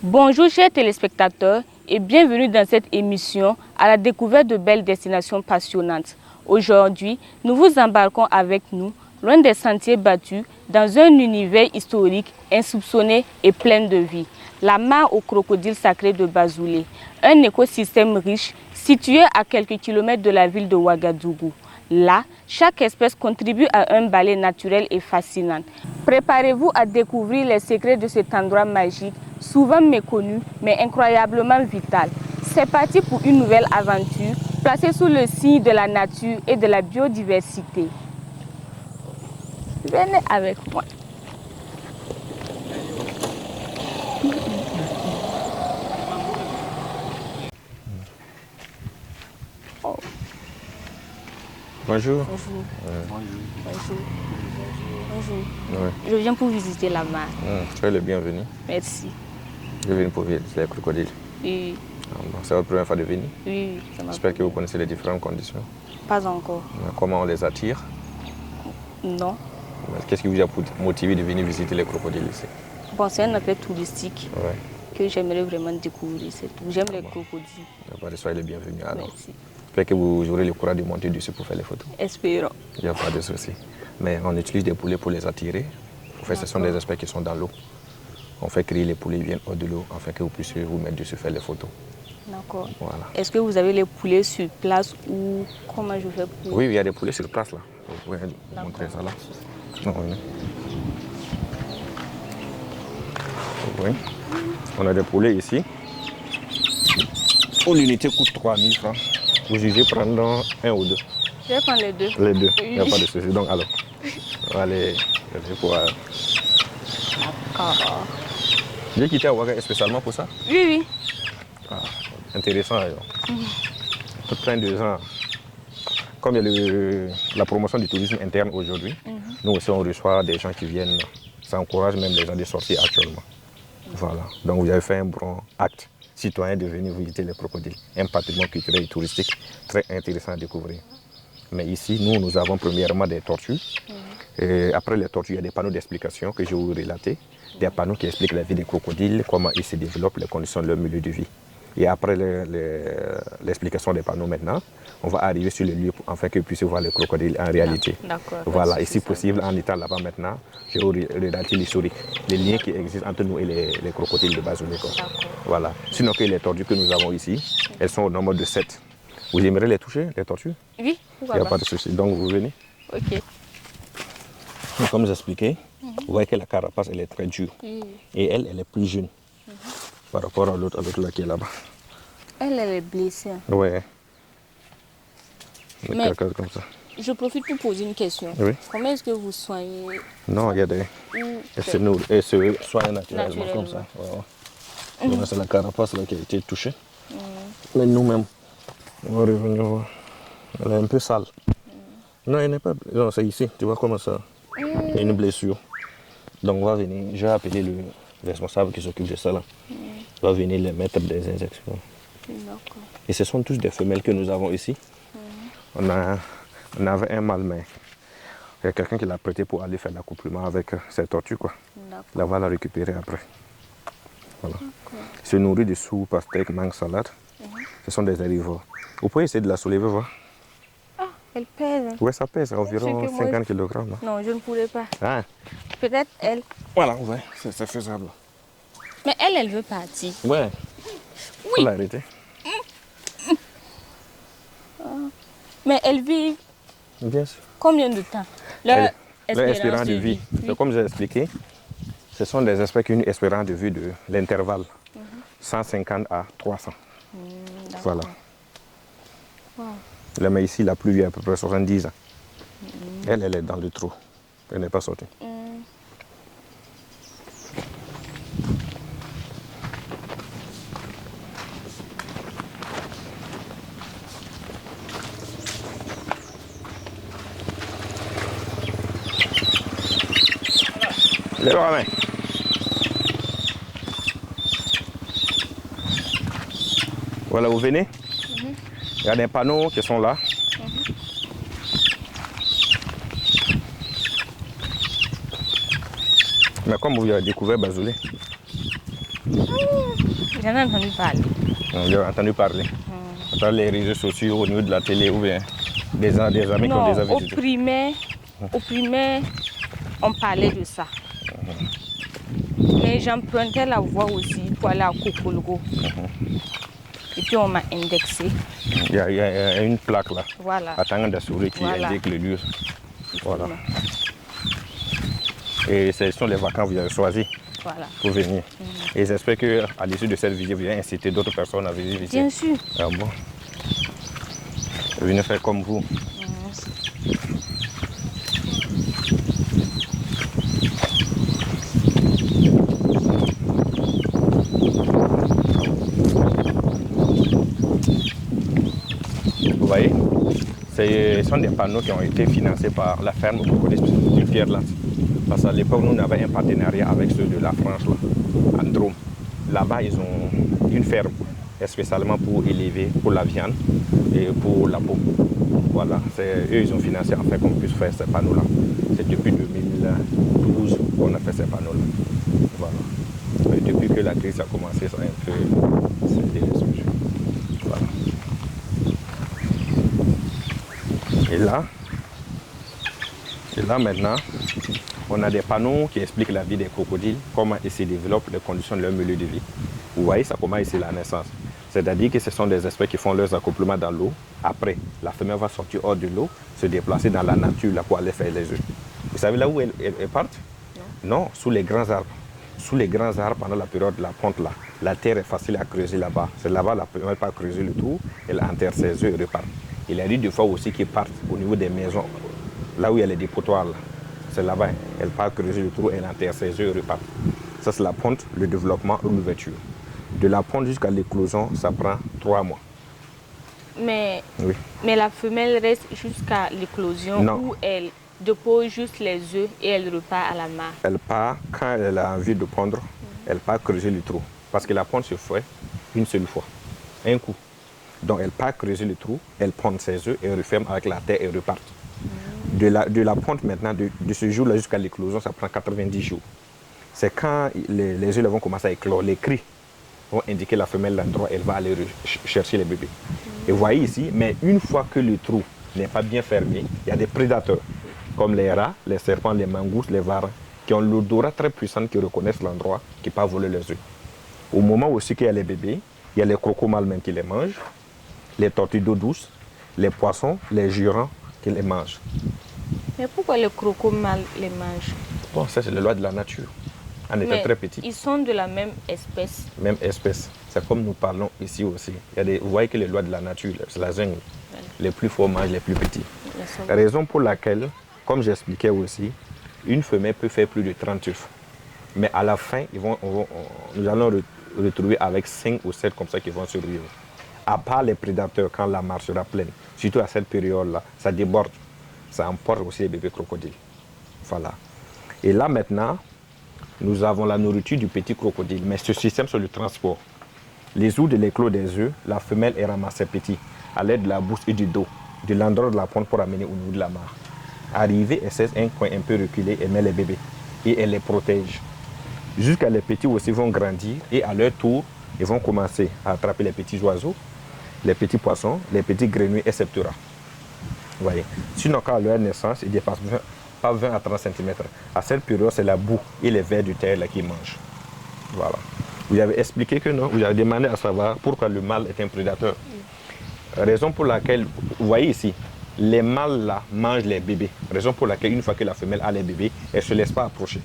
Bonjour chers téléspectateurs et bienvenue dans cette émission à la découverte de belles destinations passionnantes. Aujourd'hui, nous vous embarquons avec nous loin des sentiers battus dans un univers historique insoupçonné et plein de vie. La mare aux crocodiles sacrés de Bazoulé, un écosystème riche situé à quelques kilomètres de la ville de Ouagadougou. Là, chaque espèce contribue à un balai naturel et fascinant. Préparez-vous à découvrir les secrets de cet endroit magique, souvent méconnu, mais incroyablement vital. C'est parti pour une nouvelle aventure, placée sous le signe de la nature et de la biodiversité. Venez avec moi. Oh. Bonjour. Bonjour. Bonjour. Bonjour. Ouais. Je viens pour visiter la mare. Tu es le bienvenu. Merci. Je viens pour visiter les crocodiles. Oui, C'est votre première fois de venir. oui, ça m'a J'espère que vous connaissez les différentes conditions. Pas encore. Comment on les attire. Non. Qu'est-ce qui vous a motivé de venir visiter les crocodiles ici? Bon, c'est un attrait touristique Ouais. que j'aimerais vraiment découvrir, c'est tout. J'aime les crocodiles. Soyez les bienvenus alors. Merci. J'espère que vous aurez le courage de monter dessus pour faire les photos. Espérons. Il n'y a pas de souci. Mais on utilise des poulets pour les attirer. En fait, ce sont des espèces qui sont dans l'eau. On fait crier les poulets, ils viennent hors de l'eau afin que vous puissiez vous mettre dessus faire les photos. D'accord. Voilà. Est-ce que vous avez les poulets sur place ou comment je fais pour... Oui, il y a des poulets sur place là. Vous pouvez montrer ça là. Non, oui. Oui. On a des poulets ici. L'unité coûte 3 000 francs. Vous jugez prendre un ou deux? Je vais prendre les deux. Les deux. Oui. Il n'y a pas de souci. Donc alors, on va aller pour... D'accord. J'ai quitté Ouaga spécialement pour ça. Oui, oui. Ah, intéressant. Plein de gens. Comme il y a la promotion du tourisme interne aujourd'hui, nous aussi on reçoit des gens qui viennent. Ça encourage même les gens de sortir actuellement. Voilà. Donc vous avez fait un bon acte citoyen de venir visiter les crocodiles. Un patrimoine culturel et touristique très intéressant à découvrir. Mais ici, nous avons premièrement des tortues. Et après les tortues, il y a des panneaux d'explication que je vais vous relater. Des panneaux qui expliquent la vie des crocodiles, comment ils se développent, les conditions de leur milieu de vie. Et après l'explication des panneaux maintenant, on va arriver sur le lieu afin que vous puissiez voir les crocodiles en réalité. D'accord. Voilà, et si possible, en étant là-bas maintenant, je vais vous relater l'historique, les liens qui existent entre nous et les crocodiles de Bazoulé. Voilà. Sinon que les tortues que nous avons ici, elles sont au nombre de 7. Vous aimeriez les toucher, les tortues? Oui, Il pourquoi n'y a pas. pas de souci. Donc vous venez. Ok. Comme j'expliquais, vous voyez que la carapace, elle est très dure. Et elle est plus jeune par rapport à l'autre là qui est là-bas. Elle est blessée. Ouais. Des Mais- carcasses comme ça. Je profite pour poser une question. Oui. Comment est-ce que vous soignez Non, il y a des... ou Elle se soigne naturellement comme ça. Naturellement. Ouais, ouais. Donc, c'est la carapace là qui a été touchée. Mais nous-mêmes, on va revenir voir. Elle est un peu sale. Non, elle n'est pas... Non, c'est ici. Tu vois comment ça... Il y a une blessure. Donc on va venir, je vais appeler le responsable qui s'occupe de ça là. On va venir les mettre des injections. D'accord. Et ce sont tous des femelles que nous avons ici. On avait un mâle, mais il y a quelqu'un qui l'a prêté pour aller faire l'accouplement avec ses tortues, quoi. D'accord. Là, on va la récupérer après. Voilà. Il se nourrit de soupe, pastèque, mangue, salade. Ce sont des herbivores. Vous pouvez essayer de la soulever, voir. Ah, elle pèse. Oui, ça pèse environ C'est que moi, 50 kg. Là. Non, je ne pourrais pas. Ah, Peut-être elle. voilà, ouais, c'est faisable. Mais elle veut partir. Ouais. Oui. Faut l'arrêter. Mais elle vit Bien sûr. combien de temps? Leur Leur espérance de vie. Oui. C'est comme j'ai expliqué, ce sont des espèces qui ont une espérance de vie de l'intervalle 150 à 300. Voilà. Wow. La mais ici, la plus vieille, à peu près 70 ans. Elle est dans le trou. Elle n'est pas sortie. Lève la main. Voilà, vous venez. Il y a des panneaux qui sont là. Mais comme vous avez découvert Bazoulé, J'en ai entendu parler. J'ai entendu parler. Dans les réseaux sociaux, au niveau de la télé ou bien des amis qui ont déjà visité. Au primaire, on parlait de ça. Mais j'empruntais la voie aussi pour aller à Kokolgo. Et puis on m'a indexé. Il y a une plaque là, Voilà. à Tangandasouri qui indique le lieu. Voilà. Et ce sont les vacances que vous avez choisi pour venir. Et j'espère qu'à l'issue de cette visite, vous allez inciter d'autres personnes à venir visiter. Bien sûr. Ah bon? Venez faire comme vous. Vous voyez, ce sont des panneaux qui ont été financés par la ferme du Pierre-Lance. Parce qu'à l'époque, nous avons un partenariat avec ceux de la France, là, en Drôme. Là-bas, ils ont une ferme spécialement pour élever, pour la viande et pour la peau. Voilà, eux, ils ont financé en fait qu'on puisse faire ces panneaux-là. C'est depuis 2012 qu'on a fait ces panneaux-là. Voilà. Et depuis que la crise a commencé, ça a un peu cédé les sujets. Voilà. Et là maintenant, on a des panneaux qui expliquent la vie des crocodiles, comment ils se développent, les conditions de leur milieu de vie. Vous voyez, ça commence ici la naissance. C'est-à-dire que ce sont des espèces qui font leurs accouplements dans l'eau. Après, la femelle va sortir hors de l'eau, se déplacer dans la nature là, pour aller faire les œufs. Vous savez là où elles partent? Non, sous les grands arbres. Sous les grands arbres, pendant la période de la ponte là, la terre est facile à creuser là-bas. C'est là-bas la femelle peut creuser le trou, elle enterre ses œufs et repart. Il arrive des fois aussi qu'ils partent au niveau des maisons, là où il y a les dépotoirs. C'est là-bas, elle part creuser le trou, elle enterre ses œufs et repart. Ça c'est la ponte, le développement ou l'ouverture. De la ponte jusqu'à l'éclosion, ça prend 3 mois. Mais la femelle reste jusqu'à l'éclosion où elle dépose juste les œufs et elle repart à la mare. Elle part, quand elle a envie de pondre, elle part creuser le trou. Parce que la ponte se fait une seule fois, un coup. Donc elle part creuser le trou, elle pond ses œufs et referme avec la terre et repart. De la ponte maintenant, de ce jour-là jusqu'à l'éclosion, ça prend 90 jours. C'est quand les œufs vont commencer à éclore, les cris vont indiquer la femelle l'endroit où elle va aller chercher les bébés. Et vous voyez ici, mais une fois que le trou n'est pas bien fermé, il y a des prédateurs, comme les rats, les serpents, les mangoustes, les varans, qui ont l'odorat très puissant, qui reconnaissent l'endroit, qui peuvent voler les œufs. Au moment aussi qu'il y a les bébés, il y a les crocomales même qui les mangent, les tortues d'eau douce, les poissons, les jurons qui les mangent. Mais pourquoi les crocodiles les mangent? Bon, ça c'est la loi de la nature. On était très petits. Ils sont de la même espèce. Même espèce. C'est comme nous parlons ici aussi. Vous voyez que les lois de la nature, c'est la jungle. Les plus forts mangent les plus petits. La raison pour laquelle, comme j'expliquais aussi, une femelle peut faire plus de 30 œufs. Mais à la fin, nous allons retrouver avec 5 ou 7 comme ça qui vont survivre. À part les prédateurs, quand la mare sera pleine, surtout à cette période-là, ça déborde. Ça emporte aussi les bébés crocodiles. Voilà. Et là maintenant, nous avons la nourriture du petit crocodile, mais ce système c'est le transport. Les jours de l'éclos des œufs, la femelle est ramassée petit à l'aide de la bouche et du dos, de l'endroit de la ponte pour amener au niveau de la mare. Arrivée, elle cesse un coin un peu reculé et met les bébés et elle les protège. Jusqu'à les petits aussi vont grandir et à leur tour, ils vont commencer à attraper les petits oiseaux, les petits poissons, les petits grenouilles, etc. Vous voyez. Sinon, quand à leur naissance, ils dépassent pas 20 à 30 cm. À cette période, c'est la boue et les vers de terre là, qui mangent. Voilà. Vous avez expliqué que non, vous avez demandé à savoir pourquoi le mâle est un prédateur. Raison pour laquelle, vous voyez ici, les mâles là mangent les bébés. Raison pour laquelle, une fois que la femelle a les bébés, elle ne se laisse pas approcher.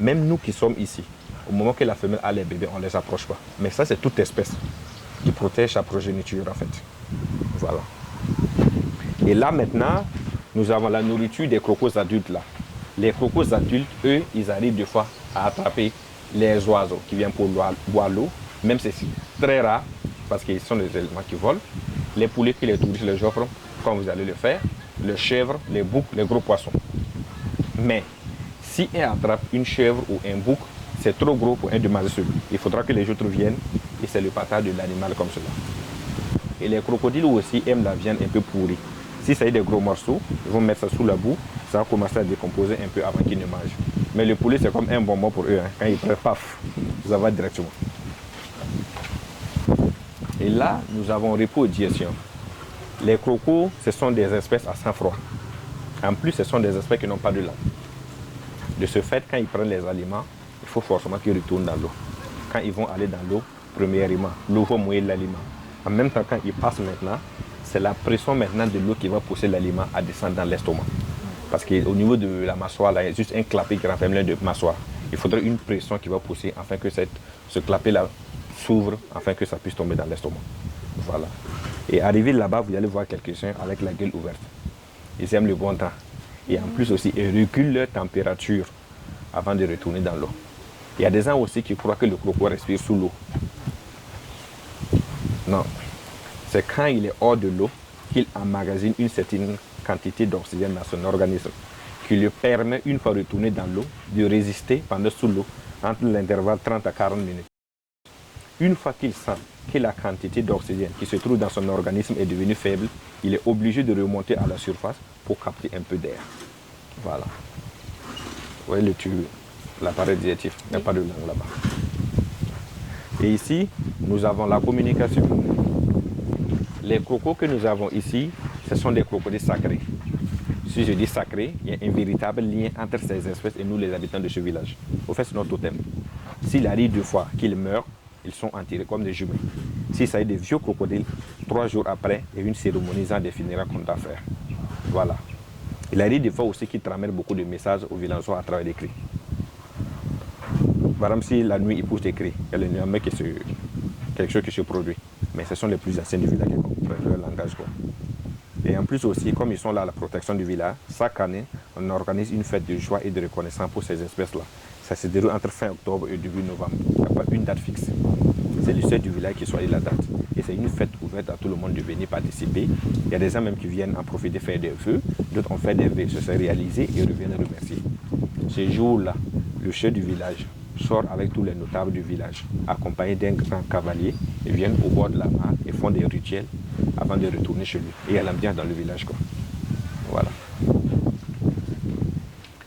Même nous qui sommes ici, au moment que la femelle a les bébés, on ne les approche pas. Mais ça, c'est toute espèce qui protège sa progéniture en fait. Voilà. Et là maintenant, nous avons la nourriture des crocos adultes là. Les crocos adultes, eux, ils arrivent des fois à attraper les oiseaux qui viennent pour boire l'eau, même si c'est très rare, parce qu'ils sont des éléments qui volent. Les poulets qui les touristes les offrent, comme vous allez le faire, les chèvres, les boucs, les gros poissons. Mais si on attrape une chèvre ou un bouc, c'est trop gros pour un demoiselle seul. Il faudra que les autres viennent et c'est le partage de l'animal comme cela. Et les crocodiles aussi aiment la viande un peu pourrie. Si ça y est des gros morceaux, ils vont mettre ça sous la boue, ça va commencer à décomposer un peu avant qu'ils ne mangent. Mais le poulet, c'est comme un bonbon pour eux. Hein. Quand ils prennent, paf, ça va directement. Et là, nous avons repos et digestion. Les crocos, ce sont des espèces à sang froid. En plus, ce sont des espèces qui n'ont pas de langue. De ce fait, quand ils prennent les aliments, il faut forcément qu'ils retournent dans l'eau. Quand ils vont aller dans l'eau, premièrement, l'eau va mouiller l'aliment. En même temps, quand ils passent maintenant, c'est la pression maintenant de l'eau qui va pousser l'aliment à descendre dans l'estomac. Parce qu'au niveau de la mâchoire, là, il y a juste un clapet qui renferme de mâchoire. Il faudrait une pression qui va pousser afin que ce clapet-là s'ouvre, afin que ça puisse tomber dans l'estomac. Voilà. Et arrivé là-bas, vous allez voir quelques-uns avec la gueule ouverte. Ils aiment le bon temps. Et en plus aussi, ils reculent leur température avant de retourner dans l'eau. Il y a des gens aussi qui croient que le croco respire sous l'eau. Non. C'est quand il est hors de l'eau qu'il emmagasine une certaine quantité d'oxygène dans son organisme qui lui permet, une fois retourné dans l'eau, de résister pendant sous l'eau entre l'intervalle 30 à 40 minutes. Une fois qu'il sent que la quantité d'oxygène qui se trouve dans son organisme est devenue faible, il est obligé de remonter à la surface pour capter un peu d'air. Voilà. Vous voyez le tube, l'appareil digestif, il n'y a pas de langue là-bas. Et ici, nous avons la communication. Les crocos que nous avons ici, ce sont des crocodiles sacrés. Si je dis sacré, il y a un véritable lien entre ces espèces et nous, les habitants de ce village. Au fait, c'est notre totem. S'il arrive 2 fois qu'ils meurent, ils sont enterrés comme des juments. S'il s'agit des vieux crocodiles, 3 jours après, il y a une cérémonie des funérailles qu'on doit faire. Voilà. Il arrive des fois aussi qu'ils transmettent beaucoup de messages aux villageois à travers des cris. Par exemple, si la nuit ils poussent des cris, il y a quelque chose qui se produit. Mais ce sont les plus anciens du village qui comprennent leur langage, quoi. Et en plus aussi, comme ils sont là à la protection du village, chaque année, on organise une fête de joie et de reconnaissance pour ces espèces-là. Ça se déroule entre fin octobre et début novembre. Il n'y a pas une date fixe. C'est le chef du village qui choisit la date. Et c'est une fête ouverte à tout le monde de venir participer. Il y a des gens même qui viennent en profiter faire des vœux. D'autres ont fait des vœux, se sont réalisés et reviennent remercier. Ce jour-là, le chef du village sort avec tous les notables du village, accompagné d'un grand cavalier, et viennent au bord de la mare et font des rituels avant de retourner chez lui. Et il y a l'ambiance dans le village, quoi. Voilà.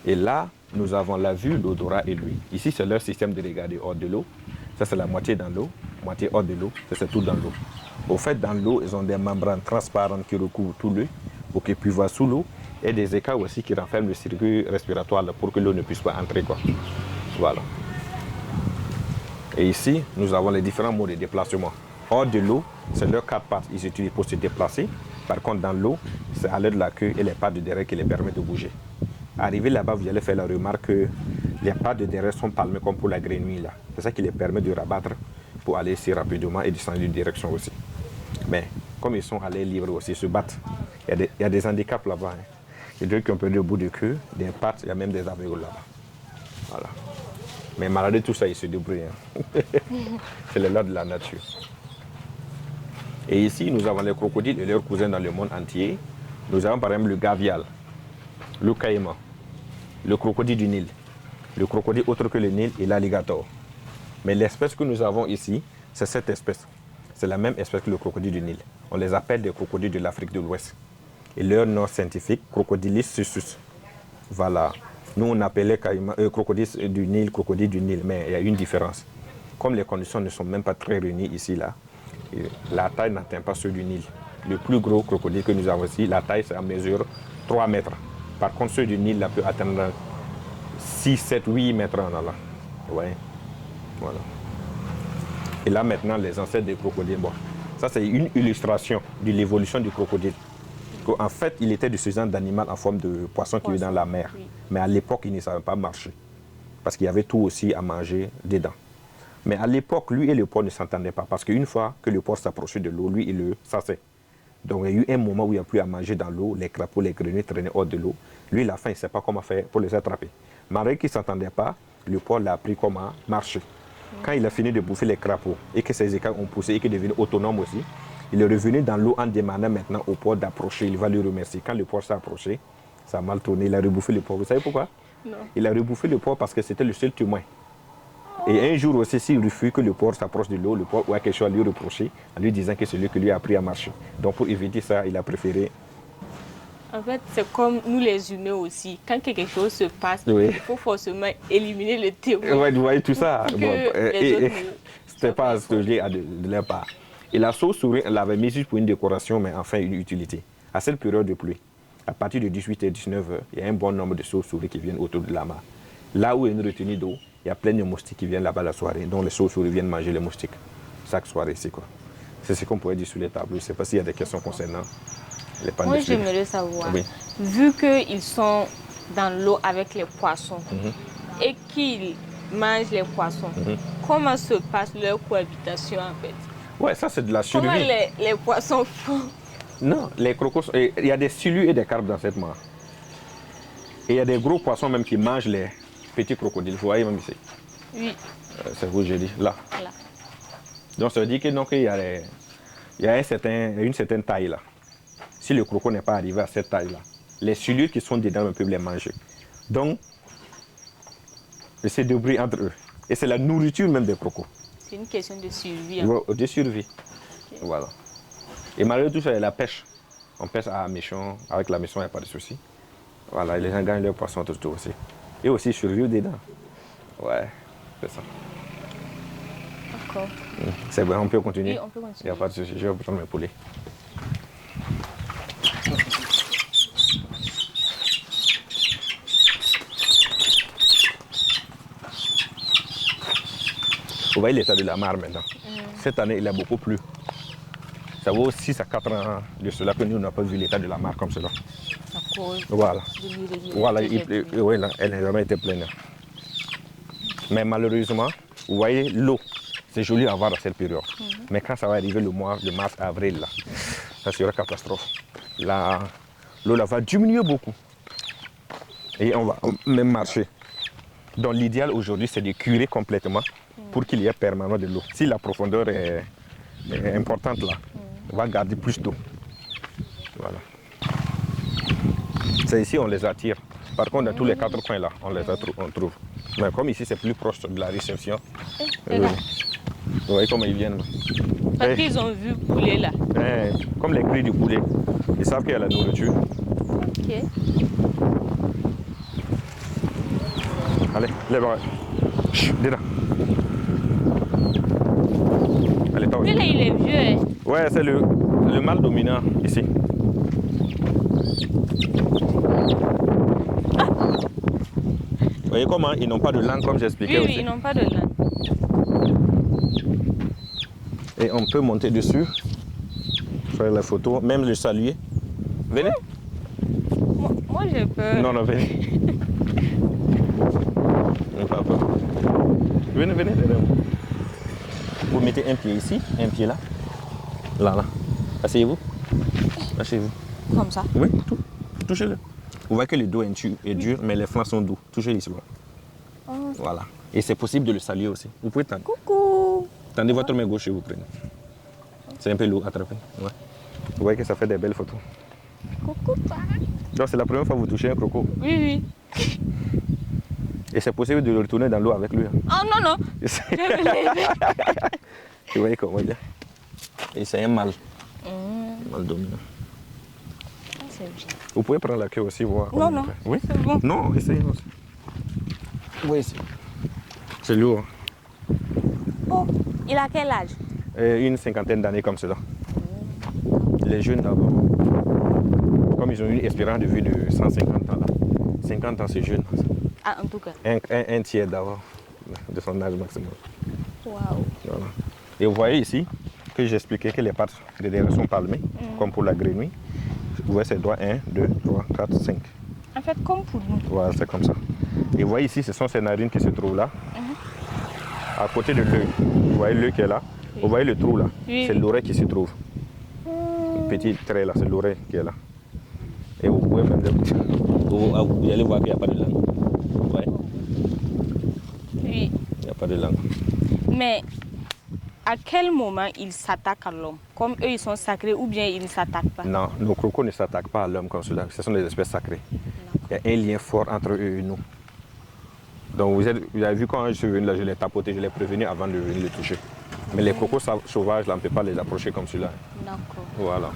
Et là, nous avons la vue, l'odorat et l'ouïe. Ici, c'est leur système de regarder hors de l'eau. Ça, c'est la moitié dans l'eau, moitié hors de l'eau. Ça, c'est tout dans l'eau. Au fait, dans l'eau, ils ont des membranes transparentes qui recouvrent tout l'œil pour qu'ils puissent voir sous l'eau et des écailles aussi qui renferment le circuit respiratoire là, pour que l'eau ne puisse pas entrer, quoi. Voilà. Et ici, nous avons les différents modes de déplacement. Hors de l'eau, c'est leurs 4 pattes, ils utilisent pour se déplacer. Par contre, dans l'eau, c'est à l'aide de la queue et les pattes de derrière qui les permettent de bouger. Arrivé là-bas, vous allez faire la remarque que les pattes de derrière sont palmées comme pour la grenouille là. C'est ça qui les permet de rabattre pour aller si rapidement et de changer de direction aussi. Mais comme ils sont à l'air libre aussi, ils se battent. Il y a des handicaps là-bas. Hein. Il y a des qui ont perdu le bout de queue, des pattes, il y a même des aveugles là-bas. Voilà. Mais malgré tout ça, ils se débrouillent. Hein. C'est le lot de la nature. Et ici, nous avons les crocodiles et leurs cousins dans le monde entier. Nous avons par exemple le gavial, le caïman, le crocodile du Nil, le crocodile autre que le Nil et l'alligator. Mais l'espèce que nous avons ici, c'est cette espèce. C'est la même espèce que le crocodile du Nil. On les appelle des crocodiles de l'Afrique de l'Ouest. Et leur nom scientifique, Crocodylus susus. Voilà. Nous, on appelait crocodile du Nil, mais il y a une différence. Comme les conditions ne sont même pas très réunies ici, là, la taille n'atteint pas ceux du Nil. Le plus gros crocodile que nous avons ici, la taille, c'est à mesure 3 mètres. Par contre, ceux du Nil, là, peut atteindre 6, 7, 8 mètres en allant. Ouais. Voilà. Et là, maintenant, les ancêtres des crocodiles, bon, ça, c'est une illustration de l'évolution du crocodile. En fait, il était de ce genre d'animal en forme de poisson qui vit dans la mer. Oui. Mais à l'époque, il ne savait pas marcher. Parce qu'il y avait tout aussi à manger dedans. Mais à l'époque, lui et le porc ne s'entendaient pas. Parce qu'une fois que le porc s'approchait de l'eau, lui, il le chassait. Donc, il y a eu un moment où il n'y a plus à manger dans l'eau. Les crapauds, les grenouilles traînaient hors de l'eau. Lui, à la fin, il ne sait pas comment faire pour les attraper. Malgré qu'ils ne s'entendaient pas, le porc l'a appris comment marcher. Quand il a fini de bouffer les crapauds et que ses écailles ont poussé et qu'il est devenu autonome aussi, il est revenu dans l'eau en demandant maintenant au porc d'approcher. Il va lui remercier. Quand le porc s'est approché, ça a mal tourné. Il a rebouffé le porc. Vous savez pourquoi? Non. Il a rebouffé le porc parce que c'était le seul témoin. Et un jour aussi, s'il refuse que le porc s'approche de l'eau, le porc a quelque chose à lui reprocher, en lui disant que c'est lui qui lui a appris à marcher. Donc pour éviter ça, il a préféré... En fait, c'est comme nous les humains aussi. Quand quelque chose se passe, oui, il faut forcément éliminer le témoin. Oui, vous voyez tout ça. Bon, c'était pas à ce à de leur part. Et la chauve-souris, elle l'avait mise juste pour une décoration, mais enfin une utilité. À cette période de pluie, à partir de 18 h 19 h, il y a un bon nombre de chauves-souris qui viennent autour de la mare. Là où il y a une retenue d'eau, il y a plein de moustiques qui viennent là-bas la soirée, donc les chauves-souris viennent manger les moustiques chaque soirée ici, quoi. C'est ce qu'on pourrait dire sur les tableaux. Je ne sais pas s'il y a des questions concernant les pannes de fleurs. Moi, j'aimerais savoir, oui. Vu qu'ils sont dans l'eau avec les poissons et qu'ils mangent les poissons, comment se passe leur cohabitation en fait? Ouais, ça c'est de la survie. Comment les poissons font? Non, les crocos, il y a des silures et des carpes dans cette mare. Et il y a des gros poissons même qui mangent les petits crocodiles. Vous voyez même ici? Oui. C'est vous, j'ai dit, là. Là. Donc ça veut dire que donc, il y a une certaine taille là. Si le croco n'est pas arrivé à cette taille là, les silures qui sont dedans peuvent les manger. Donc, c'est débrouiller entre eux. Et c'est la nourriture même des crocos. C'est une question de survie. Hein. De survie. Okay. Voilà. Et malgré tout ça, il y a la pêche. On pêche à Méchon. Avec la Méchon, il n'y a pas de souci. Voilà, et les gens gagnent leurs poissons tout aussi. Et aussi survivre dedans. Ouais, c'est ça. D'accord. C'est bon, on peut continuer. Oui, on peut continuer. Il n'y a pas de souci, je vais prendre mes poulets. Vous voyez l'état de la mare maintenant. Cette année, il a beaucoup plu. Ça vaut 6 à 4 ans de cela que nous n'avons pas vu l'état de la mare comme cela. À cause voilà. de Voilà, oui, là, elle n'a jamais été pleine. Mais malheureusement, vous voyez l'eau, c'est joli à voir à cette période. Mais quand ça va arriver le mois de mars, avril, là, ça sera catastrophe. L'eau va diminuer beaucoup. Et on va même marcher. Donc l'idéal aujourd'hui, c'est de curer complètement pour qu'il y ait permanent de l'eau. Si la profondeur est importante là, on va garder plus d'eau. Voilà. C'est ici on les attire. Par contre, dans tous les 4 coins là, on trouve. Mais comme ici, c'est plus proche de la réception. Vous voyez comment ils viennent. Parce qu'ils ont vu poulet là. Comme les cris du poulet. Ils savent qu'il y a la nourriture. Ok. Allez, lève-toi. Dedans. Allez, toi aussi. Lui là, il est vieux. Hein? Ouais, c'est le mâle dominant ici. Vous voyez comment ils n'ont pas de langue comme j'expliquais aussi. Oui, ils n'ont pas de langue. Et on peut monter dessus, faire la photo, même le saluer. Venez. Moi j'ai peur. Non, venez. N'ayez pas peur. Venez. Vous mettez un pied ici, un pied là. Là. Asseyez-vous. Asseyez-vous. Comme ça? Oui, touchez-le. Vous voyez que le dos est dur, mais les flancs sont doux. Touchez ici. Oh. Voilà. Et c'est possible de le saluer aussi. Vous pouvez tendre. Coucou. Tendez votre main gauche et vous prenez. C'est un peu lourd, attrapez. Ouais. Vous voyez que ça fait des belles photos. Coucou. Donc c'est la première fois que vous touchez un croco. Oui. Et c'est possible de le retourner dans l'eau avec lui. Oh non. Vous voyez comment il est. Et c'est un mâle. Un mâle dominant. C'est bien. Vous pouvez prendre la queue aussi, voir. Non. Oui? C'est bon. Non, essayez. Oui, c'est lourd. Oh, il a quel âge? Une 50aine d'années comme cela. Les jeunes d'abord. Comme ils ont une espérance de vie de 150 ans là. 50 ans c'est jeune. Ah, en tout cas. Un tiers d'abord de son âge maximum. Waouh. Voilà. Et vous voyez ici que j'expliquais que les pattes de derrière sont palmées, comme pour la grenouille. Vous voyez ses doigts 1, 2, 3, 4, 5. En fait, comme pour nous. Voilà, c'est comme ça. Et vous voyez ici, ce sont ces narines qui se trouvent là, à côté de l'œil. Vous voyez l'œil qui est là. Oui. Vous voyez le trou là. Oui. C'est l'oreille qui se trouve. Petit trait là, c'est l'oreille qui est là. Et vous pouvez même... Vous allez voir qu'il n'y a pas de langue. Vous voyez? Oui. Il n'y a pas de langue. Mais à quel moment ils s'attaquent à l'homme? Comme eux, ils sont sacrés ou bien ils ne s'attaquent pas? Non, nos crocos ne s'attaquent pas à l'homme comme cela. Ce sont des espèces sacrées. Il y a un lien fort entre eux et nous. Donc vous avez vu quand je suis venu là, je l'ai tapoté, je l'ai prévenu avant de venir le toucher. Mais les crocos sauvages, là, on ne peut pas les approcher comme cela. D'accord. Voilà.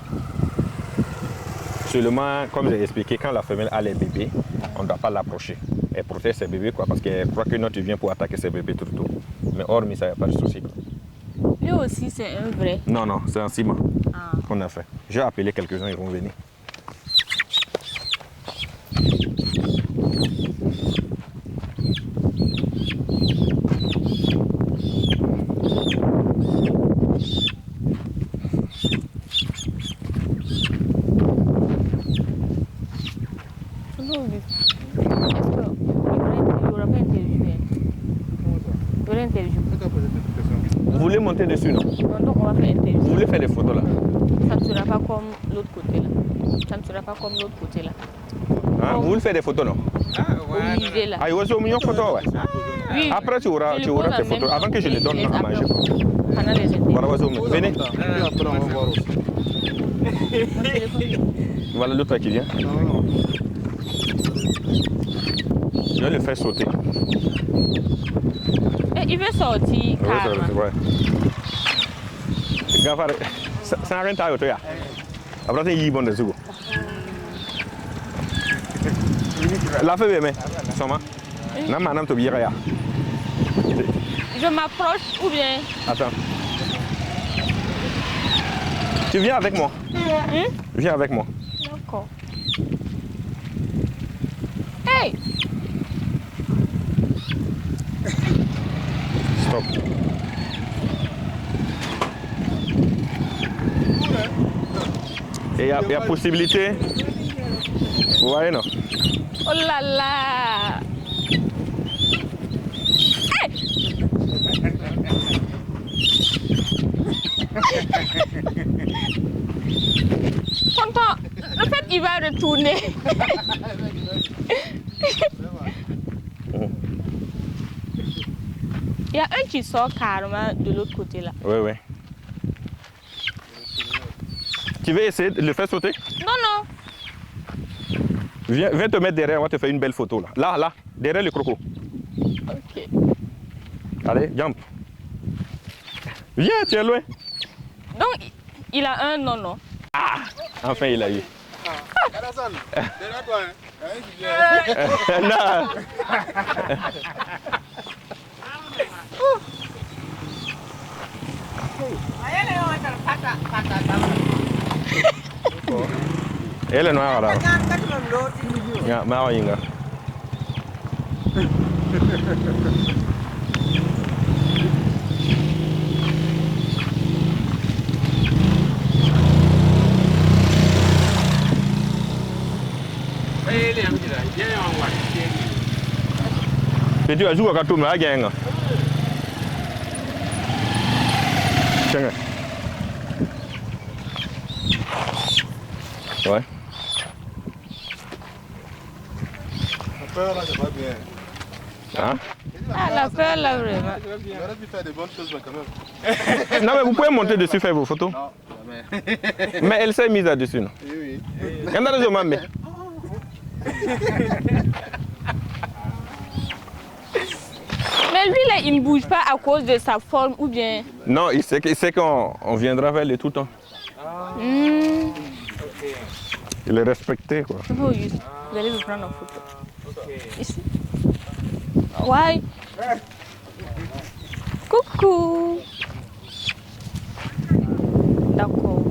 Seulement, comme j'ai expliqué, quand la femelle a les bébés, on ne doit pas l'approcher. Elle protège ses bébés, quoi, parce qu'elle croit que non, tu viens pour attaquer ses bébés tout le temps. Mais hormis ça, il n'y a pas de souci. Lui aussi, c'est un vrai. Non, non, c'est un ciment Ah. qu'on a fait. J'ai appelé quelques-uns, ils vont venir. Vous voulez monter dessus, non? Donc on va faire interview. Vous voulez faire des photos là? Ça ne sera pas comme l'autre côté là. Ça ne sera pas comme l'autre côté là. Hein? Vous voulez faire des photos, non? Au musée là. Ah, il y a au million de photos, ouais. Oui. Après, tu auras Je lui tes pose la photos. même Avant que je les donne les à manger. pendant les Voilà, interviews. vas-y, venez. Après, on va voir aussi. Voilà l'autre qui vient. Je vais le faire sauter. Eh, il veut sortir carrément. Ouais. C'est un rental auto. Après, c'est y bon de sugo. La fait bien, mais. Soma. Non, madame, tu viens. Je m'approche ou bien. Attends. Tu viens avec moi. Viens avec moi. D'accord. Hey! Stop. Et il y a possibilité. Vous voyez, non? Oh là là! Hey! Tonton, le fait qu'il va retourner. Il y a un qui sort carrément de l'autre côté là. Oui, oui. Tu veux essayer de le faire sauter? Non, non. Viens te mettre derrière, on va te faire une belle photo là. Là, derrière le croco. Ok. Allez, jump. Viens, tu es loin. Donc, il a un non, non. Enfin, il a eu. Alassane, derrière toi, hein. Non. Elle est noire là. Ya, ma yinga. Et tu as joué à tout ma gang. Tiens. Ouais. La peur là, c'est pas bien. Hein? Ah, la peur là, vraiment. Il aurait pu faire des bonnes choses, mais quand même. Non, mais vous pouvez monter dessus, faire vos photos. Non, jamais. Mais elle s'est mise là-dessus, non? Oui, oui. Quand on a demandé. Mais lui là, il ne bouge pas à cause de sa forme ou bien. Non, il sait qu'on viendra vers lui tout le temps. Il est respecté, quoi. Vous allez vous prendre en photo. Ici. Ouais. Coucou. D'accord.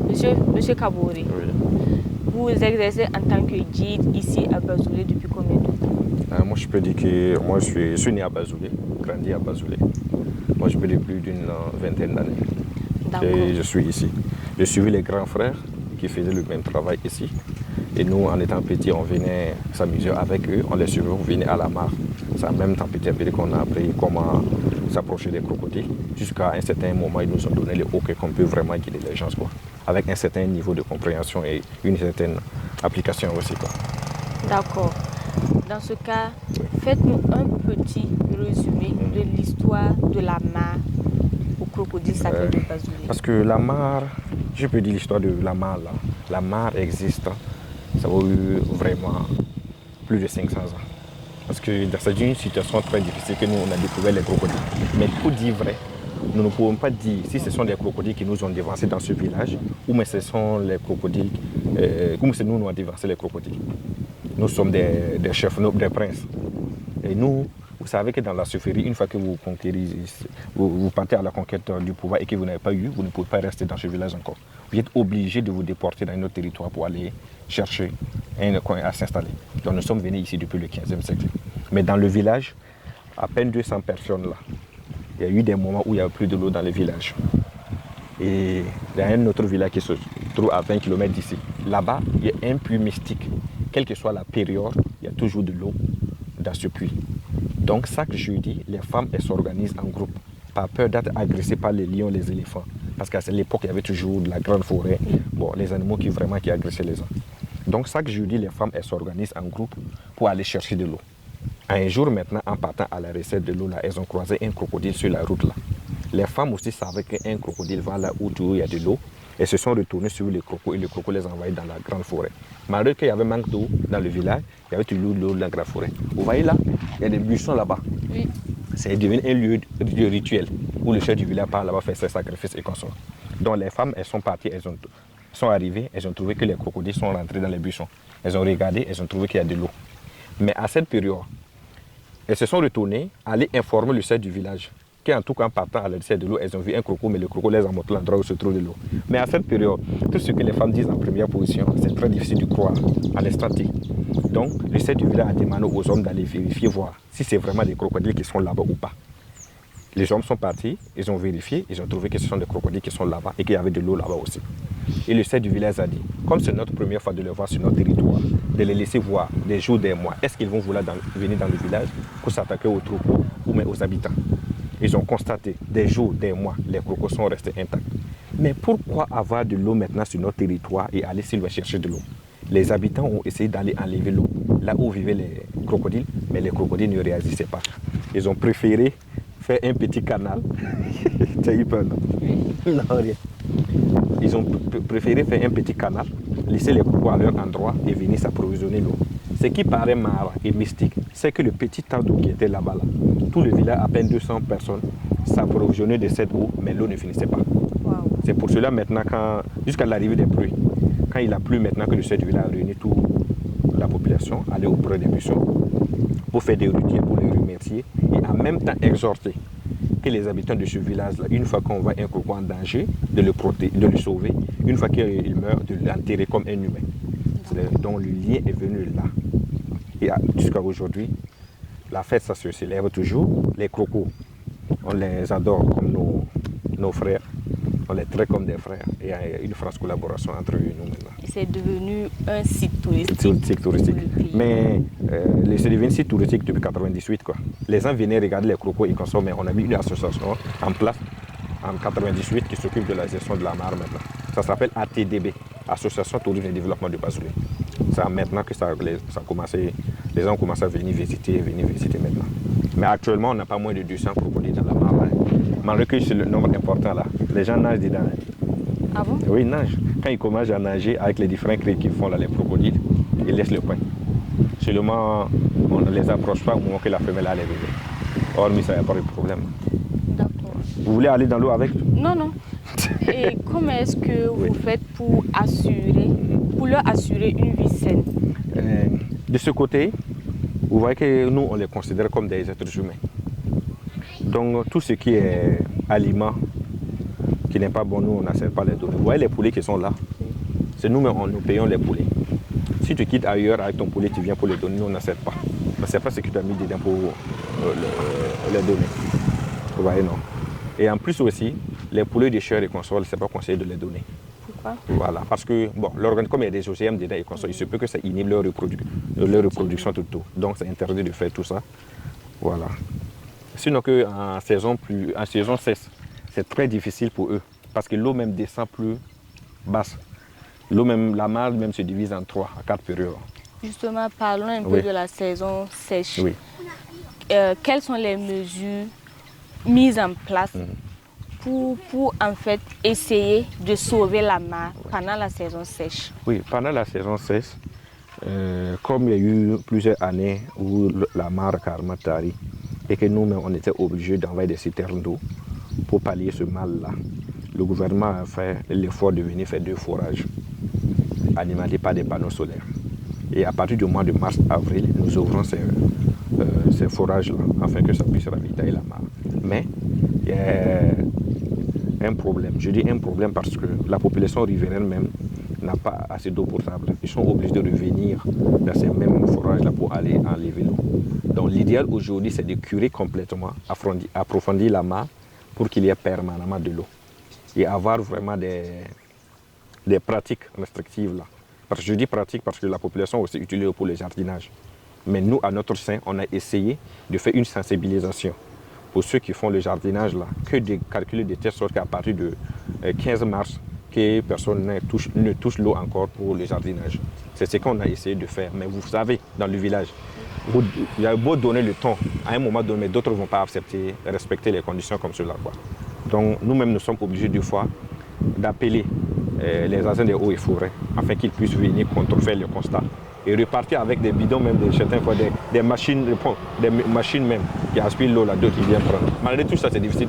Monsieur Kabouri, vous exercez en tant que guide ici à Bazoulé depuis combien de temps? Moi, je peux dire que moi, je suis né à Bazoulé, grandi à Bazoulé. Moi, je peux dire plus d'une vingtaine d'années. D'accord. Et je suis ici. Je suivi les grands frères qui faisaient le même travail ici. Et nous, en étant petits, on venait s'amuser avec eux. On les suivait, on venait à la mare. C'est en même temps petit à petit qu'on a appris comment s'approcher des crocodiles. Jusqu'à un certain moment, ils nous ont donné le hockey qu'on peut vraiment guider les gens, quoi. Avec un certain niveau de compréhension et une certaine application aussi, quoi. D'accord. Dans ce cas, faites-nous un petit résumé de l'histoire de la mare au crocodile sacré de Bazoulé. Parce que la mare, je peux dire l'histoire de la mare là. La mare existe, ça a eu vraiment plus de 500 ans. Parce que c'est une situation très difficile que nous on a découvert les crocodiles. Mais pour dire vrai, nous ne pouvons pas dire si ce sont des crocodiles qui nous ont dévancés dans ce village ou mais ce sont les crocodiles, comme c'est nous qui avons dévancé les crocodiles. Nous sommes des chefs, des princes. Et nous, Vous savez que dans la chefferie, une fois que vous conquérissez, vous partez à la conquête du pouvoir et que vous n'avez pas eu, vous ne pouvez pas rester dans ce village encore. Vous êtes obligé de vous déporter dans un autre territoire pour aller chercher un coin à s'installer. Donc nous sommes venus ici depuis le 15e siècle. Mais dans le village, à peine 200 personnes là. Il y a eu des moments où il n'y avait plus de l'eau dans le village. Et il y a un autre village qui se trouve à 20 km d'ici. Là-bas, il y a un puits mystique. Quelle que soit la période, il y a toujours de l'eau dans ce puits. Donc chaque jeudi, les femmes s'organisent en groupe, par peur d'être agressées par les lions, les éléphants. Parce qu'à l'époque, il y avait toujours de la grande forêt, bon, les animaux qui agressaient les gens. Donc chaque jeudi, les femmes s'organisent en groupe pour aller chercher de l'eau. Un jour maintenant, en partant à la recette de l'eau, là, elles ont croisé un crocodile sur la route. Là. Les femmes aussi savaient qu'un crocodile va là où il y a de l'eau. Elles se sont retournées sur le croco et le croco les a envoyés dans la grande forêt. Malgré qu'il y avait manque d'eau dans le village, il y avait toujours de l'eau dans la grande forêt. Vous voyez là, il y a des buissons là-bas. Oui. C'est devenu un lieu de rituel où le chef du village part là-bas faire ses sacrifices et consort. Donc les femmes, elles sont parties, elles sont arrivées, elles ont trouvé que les crocodiles sont rentrés dans les buissons. Elles ont regardé, elles ont trouvé qu'il y a de l'eau. Mais à cette période, elles se sont retournées, aller informer le chef du village. En tout cas, en partant à la recette de l'eau, elles ont vu un croco, mais le croco les a montré l'endroit où se trouve de l'eau. Mais à cette période, tout ce que les femmes disent en première position, c'est très difficile de croire à l'instant T. Donc, le chef du village a demandé aux hommes d'aller vérifier, voir si c'est vraiment des crocodiles qui sont là-bas ou pas. Les hommes sont partis, ils ont vérifié, ils ont trouvé que ce sont des crocodiles qui sont là-bas et qu'il y avait de l'eau là-bas aussi. Et le chef du village a dit, comme c'est notre première fois de les voir sur notre territoire, de les laisser voir des jours, des mois, est-ce qu'ils vont vouloir venir dans le village pour s'attaquer aux troupeaux ou même aux habitants? Ils ont constaté des jours, des mois, les crocos sont restés intacts. Mais pourquoi avoir de l'eau maintenant sur notre territoire et aller s'ils veulent chercher de l'eau? Les habitants ont essayé d'aller enlever l'eau là où vivaient les crocodiles, mais les crocodiles ne réagissaient pas. Ils ont préféré faire un petit canal. Tu as eu peur, non? Non, rien. Ils ont préféré faire un petit canal, laisser les crocos à leur endroit et venir s'approvisionner l'eau. Ce qui paraît marrant et mystique, c'est que le petit tas d'eau qui était là-bas, tout le village, à peine 200 personnes, s'approvisionnaient de cette eau, mais l'eau ne finissait pas. Wow. C'est pour cela maintenant, jusqu'à l'arrivée des pluies, quand il a plu maintenant que le chef du village a réuni toute la population, aller auprès des buissons, pour faire des rituels, pour les remercier, et en même temps exhorter que les habitants de ce village-là, une fois qu'on voit un croco en danger, de le protéger, de le sauver, une fois qu'il meurt, de l'enterrer comme un humain. Donc le lien est venu là. Et jusqu'à aujourd'hui, la fête, ça se célèbre toujours. Les crocos, on les adore comme nos frères. On les traite comme des frères. Et il y a une franche collaboration entre eux et nous maintenant. C'est devenu un site touristique. Mais c'est devenu un site touristique depuis 1998. Les gens venaient regarder les crocos et consommer. On a mis une association en place en 1998 qui s'occupe de la gestion de la mare maintenant. Ça s'appelle ATDB, Association Tourisme et Développement de Bazoulé. C'est maintenant que ça a commencé, les gens ont commencé à venir visiter maintenant. Mais actuellement, on n'a pas moins de 200 crocodiles dans la mare. Malgré que c'est le nombre important là, les gens nagent dedans. Ah bon? Oui, ils nagent. Quand ils commencent à nager avec les différents cris qu'ils font là, les crocodiles, ils laissent le coin. Seulement, on ne les approche pas au moment que la femelle a les bébés. Hormis ça, il n'y a pas de problème. D'accord. Vous voulez aller dans l'eau avec? Non, non. Et comment est-ce que vous faites pour leur assurer une vie saine? De ce côté, vous voyez que nous, on les considère comme des êtres humains. Donc, tout ce qui est aliment, qui n'est pas bon, nous, on n'accepte pas les donner. Vous voyez les poulets qui sont là? C'est nous-mêmes, nous payons les poulets. Si tu quittes ailleurs avec ton poulet, tu viens pour les donner, nous, on n'accepte pas. On ne sait pas ce que tu as mis dedans pour les donner. Vous voyez, non? Et en plus aussi, les poulets de chair et consorts, ce n'est pas conseillé de les donner. Pourquoi? Voilà, parce que, bon, l'organe, comme il y a des OGM dedans et consorts, il se peut que ça inhibe leur reproduction tout le temps. Donc, c'est interdit de faire tout ça. Voilà. Sinon qu'en saison sèche, c'est très difficile pour eux, parce que l'eau même descend plus basse. L'eau même, la mare même se divise en 3 à 4 périodes. Justement, parlons un peu de la saison sèche. Oui. Quelles sont les mesures mises en place pour en fait essayer de sauver la mare pendant la saison sèche? Oui, pendant la saison sèche, comme il y a eu plusieurs années où la mare carrément tarie et que nous-mêmes on était obligés d'envoyer des citernes d'eau pour pallier ce mal-là, le gouvernement a fait l'effort de venir faire 2 forages alimentés par des panneaux solaires. Et à partir du mois de mars-avril, nous ouvrons ces forages-là, afin que ça puisse ravitailler la mare. Mais il y a un problème. Je dis un problème parce que la population riveraine même n'a pas assez d'eau potable. Ils sont obligés de revenir dans ces mêmes forages-là pour aller enlever l'eau. Donc l'idéal aujourd'hui, c'est de curer complètement, approfondir la mare pour qu'il y ait permanemment de l'eau. Et avoir vraiment des pratiques restrictives là. Parce que je dis pratique parce que la population aussi utilise pour le jardinage. Mais nous, à notre sein, on a essayé de faire une sensibilisation pour ceux qui font le jardinage là, que de calculer de telle sorte qu'à partir de 15 mars, que personne ne touche l'eau encore pour le jardinage. C'est ce qu'on a essayé de faire. Mais vous savez, dans le village, il y a beau donner le temps, à un moment donné, d'autres ne vont pas accepter, respecter les conditions comme cela, quoi. Donc nous-mêmes, nous sommes obligés des fois d'appeler les agents des eaux et forêts afin qu'ils puissent venir faire le constat et repartir avec des bidons, même certaines fois des machines même qui aspirent l'eau là-dedans qui viennent prendre. Malgré tout ça, c'est difficile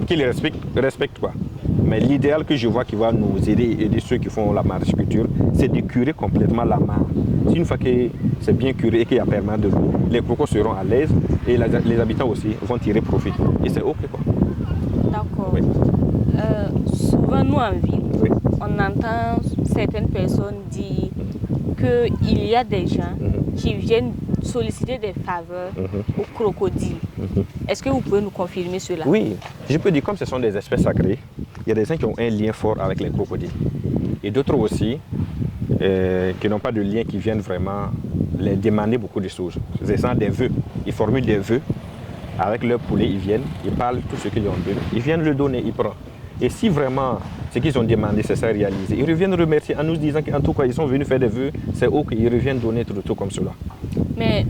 qu'ils respectent quoi. Mais l'idéal que je vois qui va nous aider et aider ceux qui font la mariculture, c'est de curer complètement la mare. Une fois que c'est bien curé et qu'il y a permanent de l'eau, les crocos seront à l'aise et les habitants aussi vont tirer profit. Et c'est OK quoi. D'accord. Oui. Souvent, nous en ville, Oui. on entend certaines personnes dire qu'il y a des gens qui viennent solliciter des faveurs aux crocodiles. Est-ce que vous pouvez nous confirmer cela? Oui, je peux dire comme ce sont des espèces sacrées, il y a des gens qui ont un lien fort avec les crocodiles. Et d'autres aussi qui n'ont pas de lien, qui viennent vraiment les demander beaucoup de choses. C'est ça, des vœux. Ils formulent des vœux. Avec leur poulet, ils viennent, ils parlent tout ce qu'ils ont donné. Ils viennent le donner, ils prennent. Et si vraiment ce qu'ils ont demandé, c'est ça réalisé, ils reviennent remercier en nous disant qu'en tout cas, ils sont venus faire des vœux, c'est eux qui reviennent donner tout comme cela. Mais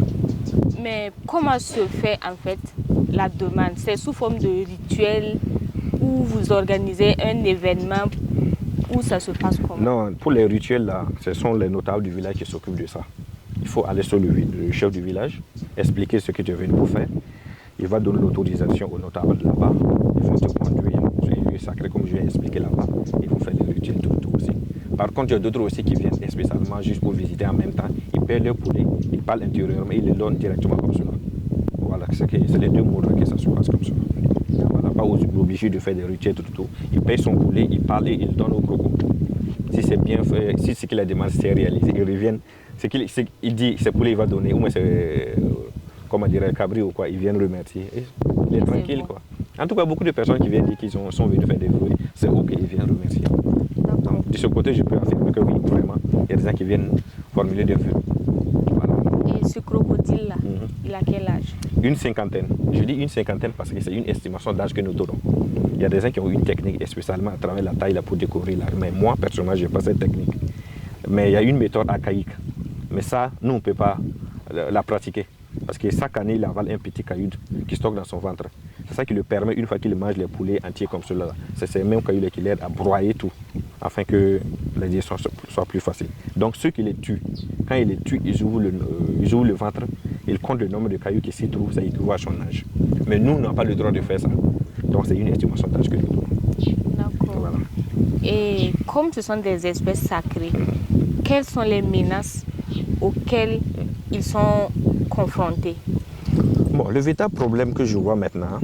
comment se fait en fait la demande? C'est sous forme de rituel où vous organisez un événement où ça se passe comment? Non, pour les rituels là, ce sont les notables du village qui s'occupent de ça. Il faut aller sur le chef du village, expliquer ce que tu es venu pour faire. Il va donner l'autorisation aux notables là-bas. Ils vont te conduire sur les lieux sacrés comme je viens expliquer là-bas. Ils vont faire les rituels tout aussi. Par contre, il y a d'autres aussi qui viennent spécialement juste pour visiter en même temps. Ils paient leur poulet, ils parlent intérieurement, ils le donnent directement comme cela. Voilà, c'est les deux mots que ça se passe comme ça. Voilà, pas obligé de faire des rituels tout. Il paye son poulet, il parle et il donne au croco. Si c'est bien fait, si ce qu'il a demandé c'est réalisé, ils reviennent. Il dit ce poulet il va donner, ou c'est comment dire, cabri ou quoi, ils viennent remercier. Et il est tranquille, quoi. En tout cas, beaucoup de personnes qui viennent dire qu'ils sont venus faire des vœux, c'est eux qui viennent remercier. Donc, de ce côté, je peux affirmer que oui, vraiment, il y a des gens qui viennent formuler des vœux. Voilà. Et ce crocodile-là, il a quel âge? Une cinquantaine. Je dis une cinquantaine parce que c'est une estimation d'âge que nous donnons. Il y a des gens qui ont une technique, spécialement à travers la taille là, pour découvrir l'art. Mais moi, personnellement, je n'ai pas cette technique. Mais il y a une méthode archaïque. Mais ça, nous, on ne peut pas la pratiquer. Parce que chaque année, il avale un petit caillou qui stocke dans son ventre. C'est ça qui lui permet, une fois qu'il mange les poulets entiers comme cela, c'est ces mêmes cailloux qui l'aident à broyer tout, afin que la digestion soit plus facile. Donc ceux qui les tuent, quand ils les tuent, ils ouvrent le ventre, ils comptent le nombre de cailloux qui s'y trouvent, ça ils voient son âge. Mais nous, n'avons pas le droit de faire ça. Donc c'est une estimation d'âge que nous donnons. D'accord. Voilà. Et comme ce sont des espèces sacrées, quelles sont les menaces auxquelles ils sont confrontés? Bon, le véritable problème que je vois maintenant,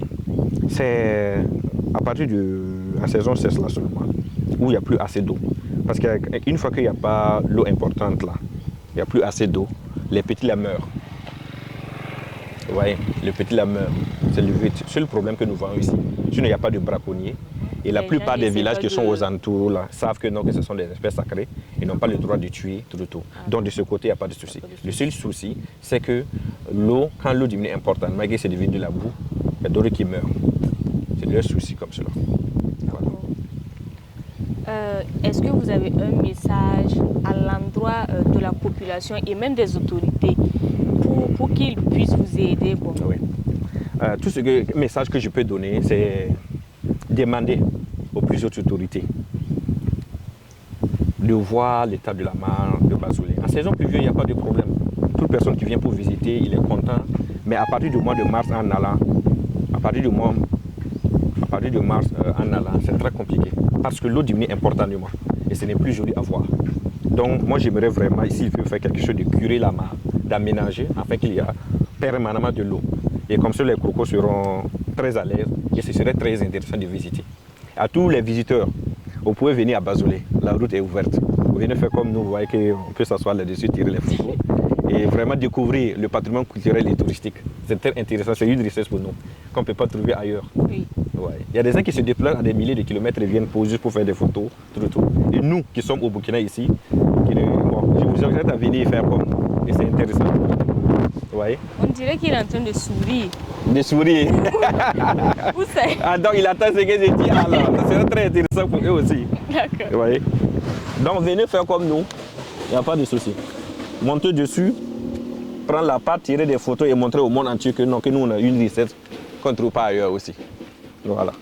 c'est à partir de la saison sèche là seulement, où il n'y a plus assez d'eau. Parce qu'une fois qu'il n'y a pas l'eau importante là, il n'y a plus assez d'eau, les petits là meurent. Vous voyez, les petits là meurent. C'est le seul problème que nous voyons ici. Sinon, il n'y a pas de braconniers. Et la plupart des villages qui sont aux alentours là, savent que non, que ce sont des espèces sacrées. Ils n'ont pas le droit de tuer tout. Donc de ce côté, il n'y a pas de souci. Le seul souci, c'est que l'eau, quand l'eau diminue importantement, malgré que c'est devenu de la boue, il y a d'autres qui meurent. C'est leur souci comme cela. Voilà. Est-ce que vous avez un message à l'endroit de la population et même des autorités pour qu'ils puissent vous aider, quoi? Oui. Tout message que je peux donner, c'est demander aux plus hautes autorités de voir l'état de la mare de Bazoulet. En saison pluvieuse, il n'y a pas de problème. Toute personne qui vient pour visiter, il est content. Mais à partir du mois de mars en allant, c'est très compliqué. Parce que l'eau diminue importantement. Et ce n'est plus joli à voir. Donc moi j'aimerais vraiment ici il faut faire quelque chose de curer la mare, d'aménager afin qu'il y a permanemment de l'eau. Et comme ça les crocos seront très à l'aise et ce serait très intéressant de visiter. À tous les visiteurs, vous pouvez venir à Bazolé, la route est ouverte. Vous venez faire comme nous, vous voyez qu'on peut s'asseoir là-dessus, tirer les photos et vraiment découvrir le patrimoine culturel et touristique. C'est très intéressant, c'est une richesse pour nous qu'on ne peut pas trouver ailleurs. Oui. Ouais. Il y a des gens qui se déplacent à des milliers de kilomètres et viennent juste pour faire des photos, tout. Et nous qui sommes au Burkina ici, je vous invite à venir faire comme nous. Et c'est intéressant. Ouais. On dirait qu'il est en train de sourire. De sourire. Où c'est? Ah donc il attend ce que j'ai dit. Alors, ça serait très intéressant pour eux aussi. D'accord. Ouais. Donc venez faire comme nous, il n'y a pas de souci. Montez dessus, prendre la pâte, tirer des photos et montrer au monde entier que, non, que nous on a une recette qu'on ne trouve pas ailleurs aussi. Voilà.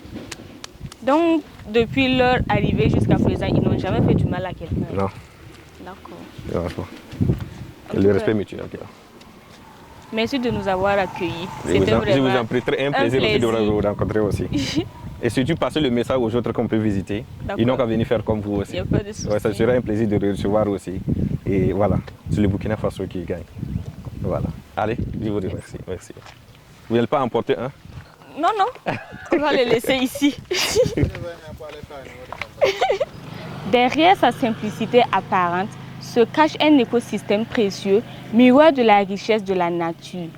Donc, depuis leur arrivée jusqu'à présent, ils n'ont jamais fait du mal à quelqu'un? Non. D'accord. Le respect mutuel. Okay. Merci de nous avoir accueillis. Je vous en prie, un plaisir aussi de vous rencontrer aussi. Et surtout passer le message aux autres qu'on peut visiter. Ils n'ont qu'à venir faire comme vous aussi. Il n'y a pas de souci. Ouais, ça sera un plaisir de recevoir aussi. Et voilà, c'est le Burkina Faso qui gagne. Voilà. Allez, je vous remercie. Merci. Vous n'allez pas emporter un? Non, on va les laisser ici. Derrière sa simplicité apparente se cache un écosystème précieux, miroir de la richesse de la nature.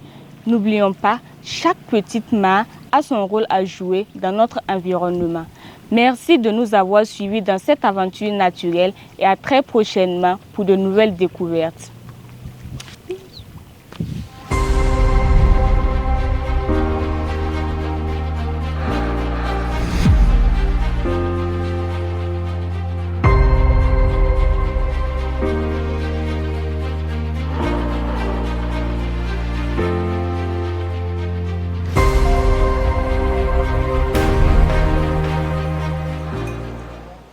N'oublions pas, chaque petite mare a son rôle à jouer dans notre environnement. Merci de nous avoir suivis dans cette aventure naturelle et à très prochainement pour de nouvelles découvertes.